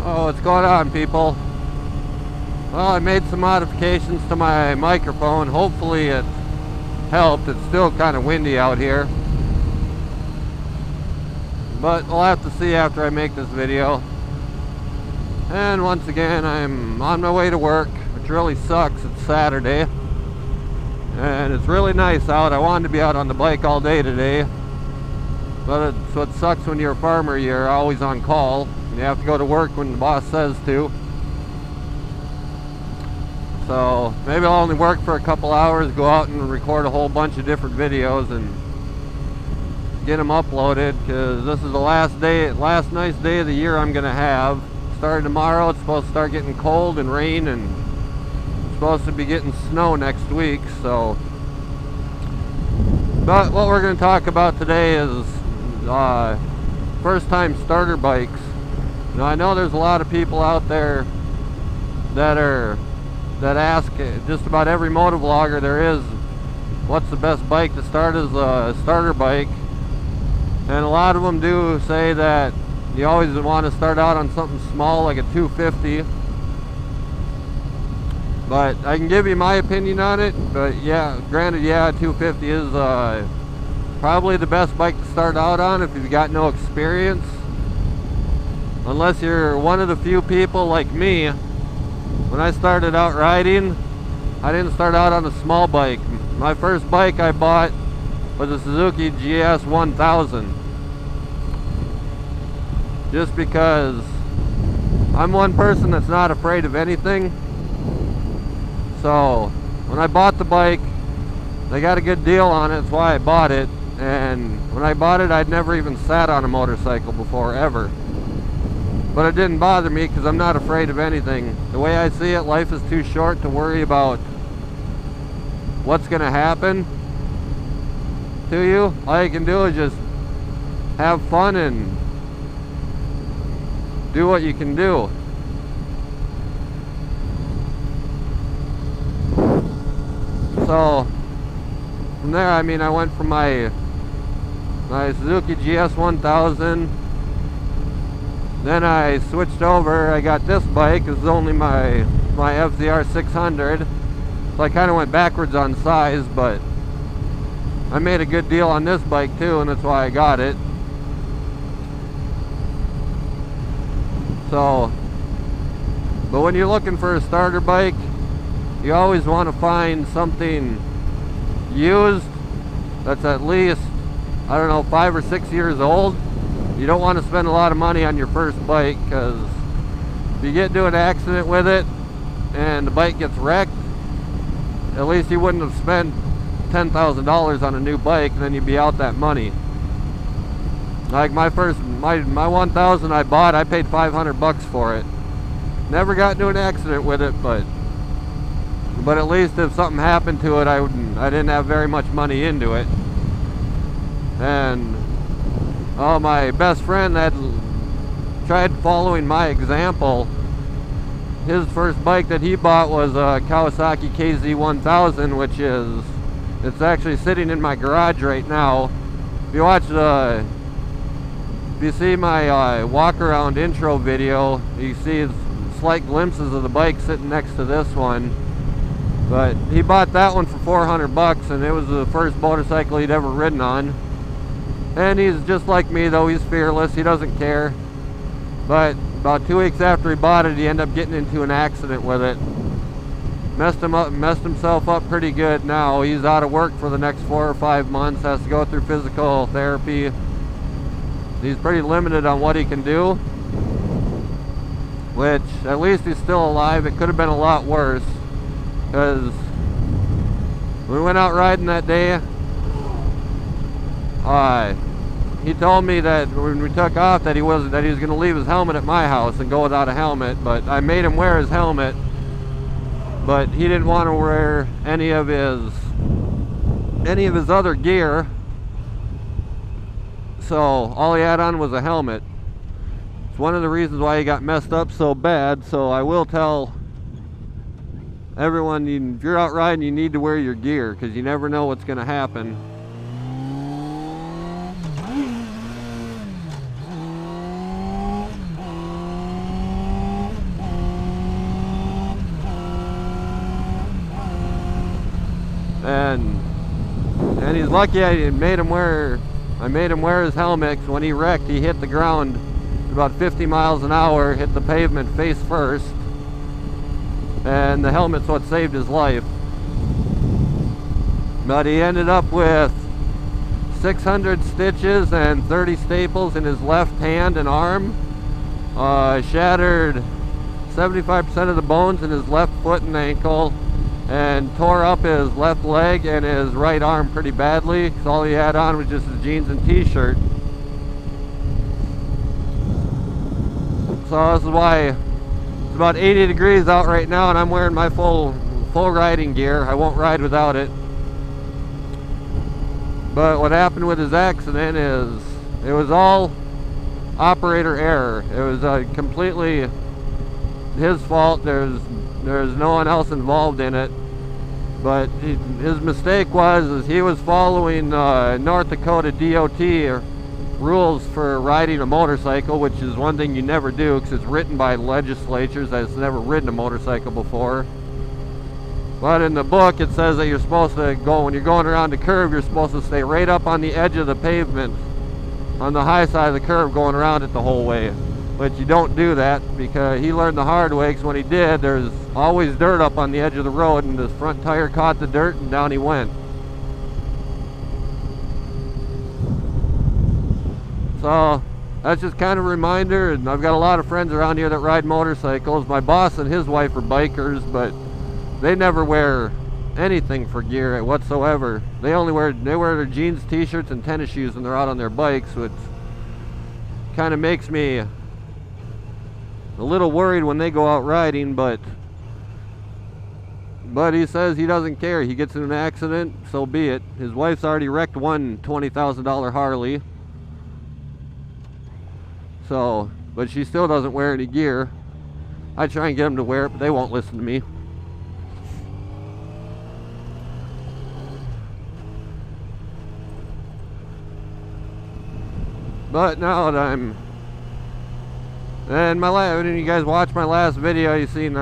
Oh, what's going on, people? Well, I made some modifications to my microphone. Hopefully it helped. It's still kind of windy out here, but we'll have to see after I make this video. And once again, I'm on my way to work, which really sucks. It's Saturday and it's really nice out. I wanted to be out on the bike all day today, but it's what sucks when you're a farmer. You're always on call. You have to go to work when the boss says to. So maybe I'll only work for a couple hours, go out and record a whole bunch of different videos and get them uploaded, because this is the last nice day of the year I'm gonna have. Starting tomorrow, it's supposed to start getting cold and rain, and it's supposed to be getting snow next week. So, but what we're going to talk about today is first-time starter bikes. Now, I know there's a lot of people out there that ask just about every motovlogger there is, what's the best bike to start as a starter bike? And a lot of them do say that you always want to start out on something small like a 250. But I can give you my opinion on it. But yeah, granted, yeah, 250 is probably the best bike to start out on if you've got no experience. Unless you're one of the few people like me. When I started out riding, I didn't start out on a small bike. My first bike I bought was a Suzuki GS 1000. Just because I'm one person that's not afraid of anything. So when I bought the bike, they got a good deal on it. That's why I bought it. And when I bought it, I'd never even sat on a motorcycle before, ever. But it didn't bother me because I'm not afraid of anything. The way I see it, life is too short to worry about what's going to happen to you. All you can do is just have fun and do what you can do. So from there, I mean, I went from my Suzuki GS 1000. Then I switched over. I got this bike. This is only my FZR 600. So I kind of went backwards on size, but I made a good deal on this bike too, and that's why I got it. So, but when you're looking for a starter bike, you always want to find something used that's at least, I don't know, 5 or 6 years old. You don't want to spend a lot of money on your first bike, because if you get into an accident with it and the bike gets wrecked, at least you wouldn't have spent $10,000 on a new bike, and then you'd be out that money. Like my 1000 I bought, I paid $500 for it. Never got into an accident with it, but at least if something happened to it, I didn't have very much money into it. And oh, my best friend that tried following my example, his first bike that he bought was a Kawasaki KZ 1000, which it's actually sitting in my garage right now. If you see my walk around intro video, you see slight glimpses of the bike sitting next to this one. But he bought that one for $400, and it was the first motorcycle he'd ever ridden on. And he's just like me, though. He's fearless. He doesn't care. But about 2 weeks after he bought it, he ended up getting into an accident with it. Messed himself up pretty good now. He's out of work for the next 4 or 5 months. Has to go through physical therapy. He's pretty limited on what he can do. Which, at least he's still alive. It could have been a lot worse. Because we went out riding that day. He told me that when we took off that he was going to leave his helmet at my house and go without a helmet, but I made him wear his helmet, but he didn't want to wear any of his other gear, so all he had on was a helmet. It's one of the reasons why he got messed up so bad. So I will tell everyone, if you're out riding, you need to wear your gear, because you never know what's going to happen. And he's lucky I made him wear his helmet, 'cause when he wrecked, he hit the ground about 50 miles an hour, hit the pavement face first, and the helmet's what saved his life. But he ended up with 600 stitches and 30 staples in his left hand and arm. Shattered 75% of the bones in his left foot and ankle, and tore up his left leg and his right arm pretty badly, because all he had on was just his jeans and t-shirt. So this is why it's about 80 degrees out right now, and I'm wearing my full riding gear. I won't ride without it. But what happened with his accident is it was all operator error. It was completely his fault. There's no one else involved in it. But his mistake was he was following North Dakota DOT rules for riding a motorcycle, which is one thing you never do, because it's written by legislatures that's never ridden a motorcycle before. But in the book it says that you're supposed to go, when you're going around the curve, you're supposed to stay right up on the edge of the pavement on the high side of the curve going around it the whole way. But you don't do that, because he learned the hard way, because when he did, there's always dirt up on the edge of the road, and his front tire caught the dirt and down he went. So that's just kind of a reminder. And I've got a lot of friends around here that ride motorcycles. My boss and his wife are bikers, but they never wear anything for gear whatsoever. They wear their jeans, t-shirts, and tennis shoes when they're out on their bikes, which kind of makes me a little worried when they go out riding. But he says he doesn't care. He gets in an accident, so be it. His wife's already wrecked one $20,000 Harley. So, but she still doesn't wear any gear. I try and get them to wear it, but they won't listen to me. But now that and when you guys watched my last video, you seen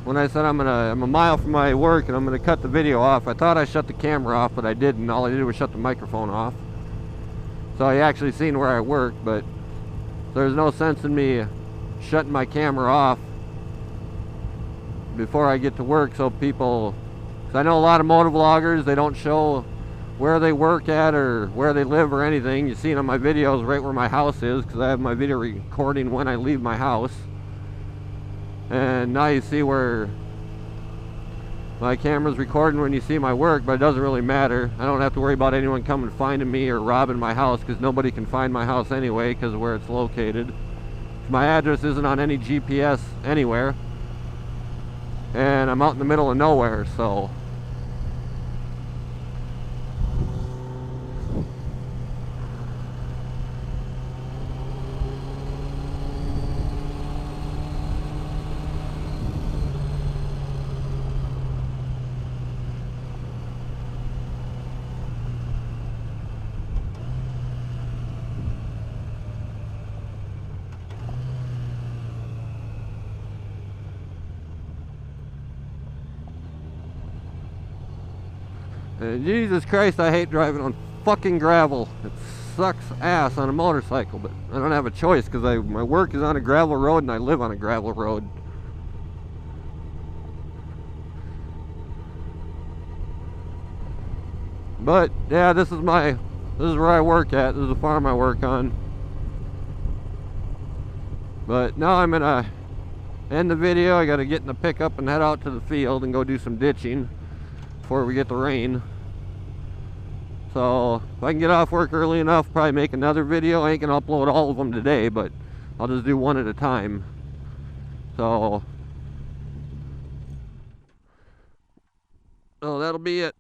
when I said I'm a mile from my work and I'm gonna cut the video off. I thought I shut the camera off, but I didn't. All I did was shut the microphone off. So you actually seen where I work, but there's no sense in me shutting my camera off before I get to work, so people, because I know a lot of motovloggers, they don't show where they work at or where they live or anything. You see on my videos right where my house is, because I have my video recording when I leave my house. And now you see where my camera's recording when you see my work, but it doesn't really matter. I don't have to worry about anyone coming finding me or robbing my house, because nobody can find my house anyway because of where it's located. My address isn't on any GPS anywhere, and I'm out in the middle of nowhere, so Jesus Christ, I hate driving on fucking gravel. It sucks ass on a motorcycle, but I don't have a choice, because my work is on a gravel road and I live on a gravel road. But yeah, this is where I work at. This is the farm I work on. But now I'm gonna end the video. I gotta get in the pickup and head out to the field and go do some ditching before we get the rain. So if I can get off work early enough, probably make another video. I ain't gonna upload all of them today, but I'll just do one at a time. So that'll be it.